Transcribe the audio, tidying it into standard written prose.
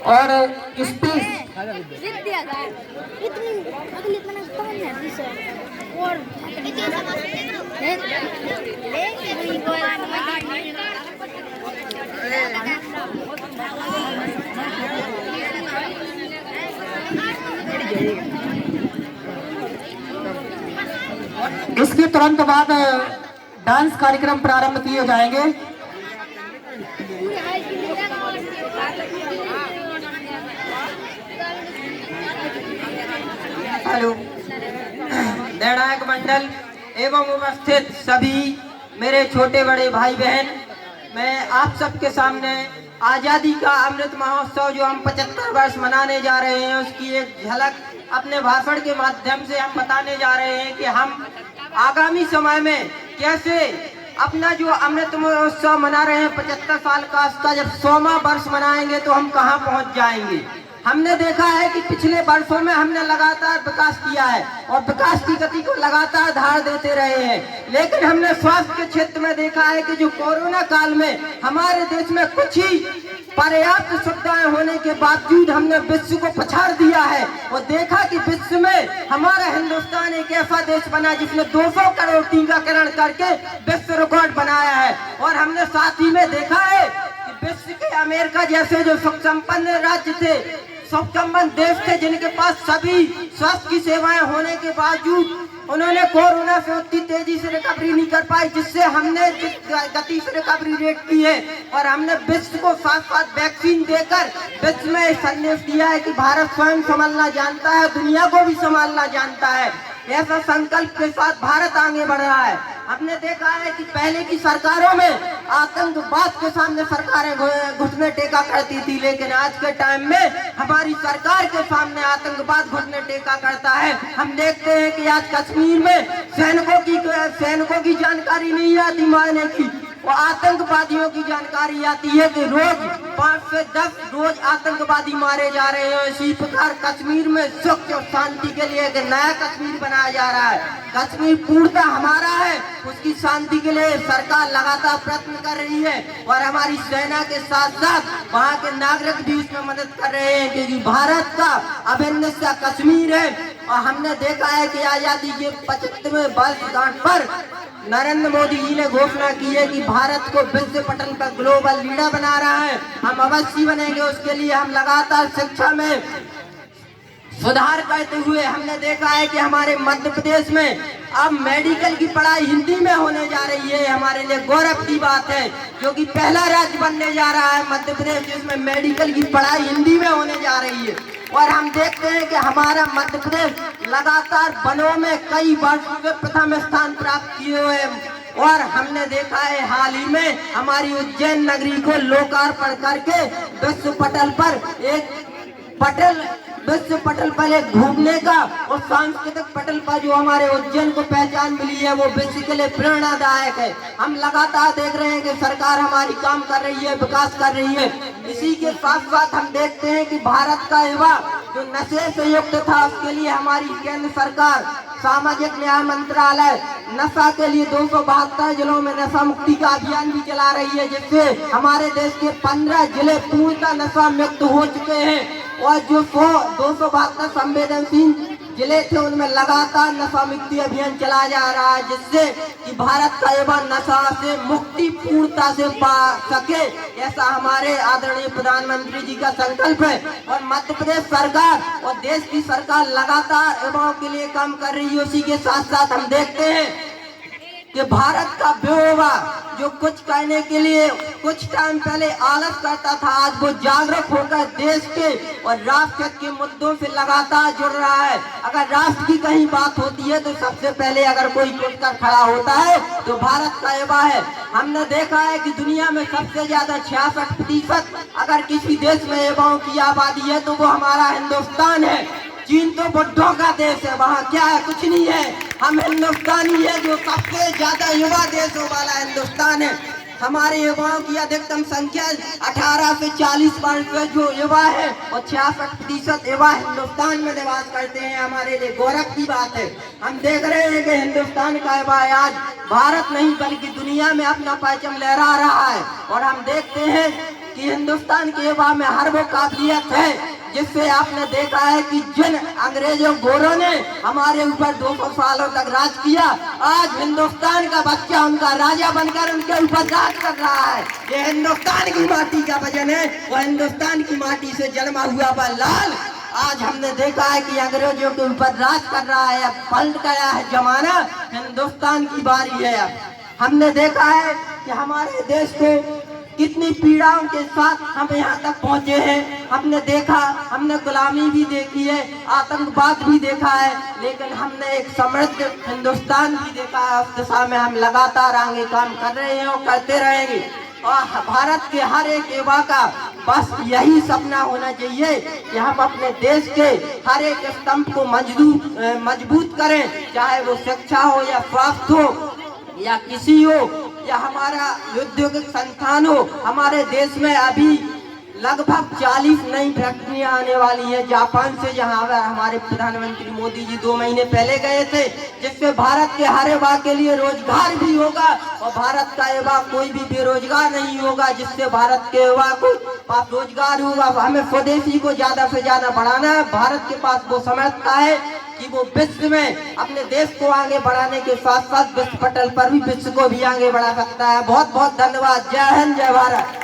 और स्पीच इसके तुरंत बाद डांस कार्यक्रम प्रारंभ किए जाएंगे। हेलो, निर्णायक मंडल एवं उपस्थित सभी मेरे छोटे बड़े भाई बहन, मैं आप सबके सामने आज़ादी का अमृत महोत्सव जो हम 75 वर्ष मनाने जा रहे हैं उसकी एक झलक अपने भाषण के माध्यम से हम बताने जा रहे हैं कि हम आगामी समय में कैसे अपना जो अमृत महोत्सव मना रहे हैं 75 साल का, उसका जब 100वां वर्ष मनाएंगे तो हम कहां पहुंच जाएंगे। हमने देखा है कि पिछले वर्षों में हमने लगातार विकास किया है और विकास की गति को लगातार धार देते रहे हैं, लेकिन हमने स्वास्थ्य के क्षेत्र में देखा है कि जो कोरोना काल में हमारे देश में कुछ ही पर्याप्त सुविधाएं होने के बावजूद हमने विश्व को पछाड़ दिया है और देखा कि विश्व में हमारा हिंदुस्तान एक ऐसा देश बना जिसने 200 करोड़ टीकाकरण करके विश्व रिकॉर्ड बनाया है। और हमने साथ ही में देखा है कि विश्व के अमेरिका जैसे जो सुख संपन्न राज्य थे, सुख संपन्न देश थे, जिनके पास सभी स्वास्थ्य की सेवाएं होने के बावजूद उन्होंने कोरोना से उतनी तेजी से रिकवरी नहीं कर पाई जिससे हमने जिस गति से रिकवरी रेट की है। और हमने विश्व को साथ साथ वैक्सीन देकर विश्व में संदेश दिया है कि भारत स्वयं संभालना जानता है, दुनिया को भी संभालना जानता है। ऐसा संकल्प के साथ भारत आगे बढ़ रहा है। हमने देखा है कि पहले की सरकारों में आतंकवाद के सामने सरकारें घुटने टेका करती थी, लेकिन आज के टाइम में हमारी सरकार के सामने आतंकवाद घुटने टेका करता है। हम देखते हैं कि आज कश्मीर में सैनिकों की जानकारी नहीं आती मारने की, और आतंकवादियों की जानकारी आती है कि रोज 5 से 10 रोज आतंकवादी मारे जा रहे हैं। इसी प्रकार कश्मीर में सुख और शांति के लिए एक नया कश्मीर बनाया जा रहा है। कश्मीर पूर्णतः हमारा है, उसकी शांति के लिए सरकार लगातार प्रयत्न कर रही है और हमारी सेना के साथ साथ वहाँ के नागरिक भी इसमें मदद कर रहे हैं, क्योंकि भारत का अभिन्न हिस्सा कश्मीर है। और हमने देखा है कि आजादी के 75वें वर्षगांठ पर नरेंद्र मोदी जी ने घोषणा की है कि भारत को विश्व पटल पर ग्लोबल लीडर बना रहा है। हम अवश्य बनेंगे, उसके लिए हम लगातार शिक्षा में सुधार करते हुए हमने देखा है कि हमारे मध्य प्रदेश में अब मेडिकल की पढ़ाई हिंदी में होने जा रही है। हमारे लिए गौरव की बात है, जो कि पहला राज्य बनने जा रहा है मध्य प्रदेश जिसमें मेडिकल की पढ़ाई हिंदी में होने जा रही है। और हम देखते हैं कि हमारा मध्य प्रदेश लगातार वनों में कई वर्षों से प्रथम स्थान प्राप्त किए हुए हैं। और हमने देखा है हाल ही में हमारी उज्जैन नगरी को लोकार्पण करके विश्व पटल पर एक घूमने का और सांस्कृतिक पटल पर जो हमारे उज्जैन को पहचान मिली है वो विश्व के लिए प्रेरणादायक है। हम लगातार देख रहे हैं कि सरकार हमारी काम कर रही है, विकास कर रही है। इसी के साथ साथ हम देखते हैं कि भारत का युवा जो नशे से युक्त था उसके लिए हमारी केंद्र सरकार सामाजिक न्याय मंत्रालय नशा के लिए 272 जिलों में नशा मुक्ति का अभियान भी चला रही है, जिससे हमारे देश के 15 जिले पूर्णतः नशा मुक्त हो चुके हैं। और जो 272 संवेदनशील जिले थे उनमें लगातार नशा मुक्ति अभियान चलाया जा रहा है, जिससे कि भारत का युवा नशा से मुक्ति पूर्णता से पा सके, ऐसा हमारे आदरणीय प्रधानमंत्री जी का संकल्प है। और मध्य प्रदेश सरकार और देश की सरकार लगातार युवाओं के लिए काम कर रही है। उसी के साथ साथ हम देखते हैं कि भारत का युवा जो कुछ करने के लिए कुछ टाइम पहले आलस करता था, आज वो जागरूक होकर देश के और राष्ट्र के मुद्दों से लगातार जुड़ रहा है। अगर राष्ट्र की कहीं बात होती है तो सबसे पहले अगर कोई उठकर खड़ा होता है तो भारत का युवा है। हमने देखा है कि दुनिया में सबसे ज्यादा 66% अगर किसी देश में युवाओं की आबादी है तो वो हमारा हिंदुस्तान है। चीन तो बुड्ढों का देश है, वहाँ क्या है, कुछ नहीं है। हम हिंदुस्तानी है जो सबसे ज्यादा युवा देशों वाला हिंदुस्तान है। हमारे युवाओं की अधिकतम संख्या 18 से 40 वर्ष का जो युवा है और 66% युवा हिंदुस्तान में निवास करते हैं। हमारे लिए गौरव की बात है। हम देख रहे हैं कि हिंदुस्तान का युवा आज भारत नहीं बल्कि दुनिया में अपना परचम लहरा रहा है। और हम देखते हैं कि हिंदुस्तान के युवा में हर वो काबिलियत है जिससे आपने देखा है कि जिन अंग्रेजों गोरों ने हमारे ऊपर 200 सालों तक राज किया, आज हिंदुस्तान का बच्चा उनका राजा बनकर उनके ऊपर राज कर रहा है। ये हिंदुस्तान की माटी का वजन है, वो हिंदुस्तान की माटी से जन्मा हुआ वह लाल आज हमने देखा है कि अंग्रेजों के ऊपर राज कर रहा है। अब पलट गया है जमाना, हिंदुस्तान की बारी है। अब हमने देखा है कि हमारे देश को कितनी पीड़ाओं के साथ हम यहाँ तक पहुँचे हैं। हमने देखा, हमने गुलामी भी देखी है, आतंकवाद भी देखा है, लेकिन हमने एक समृद्ध हिंदुस्तान भी देखा है। उस दिशा में हम लगातार आगे काम कर रहे हैं और करते रहेंगे। और भारत के हर एक युवा का बस यही सपना होना चाहिए कि हम अपने देश के हर एक स्तंभ को मजबूत करें, चाहे वो शिक्षा हो या स्वास्थ्य हो या कृषि हो या हमारा औद्योगिक संस्थान हो। हमारे देश में अभी लगभग 40 नई फैक्ट्रियां आने वाली है जापान से, जहां हमारे प्रधानमंत्री मोदी जी 2 महीने पहले गए थे, जिससे भारत के हर युवा के लिए रोजगार भी होगा और भारत का युवा कोई भी बेरोजगार नहीं होगा, जिससे भारत के युवा को पास रोजगार होगा। हमें स्वदेशी को ज्यादा से ज्यादा बढ़ाना है। भारत के पास वो समर्थता है कि वो विश्व में अपने देश को आगे बढ़ाने के साथ साथ विश्व पटल पर भी विश्व को भी आगे बढ़ा सकता है। बहुत बहुत धन्यवाद। जय हिंद, जय भारत।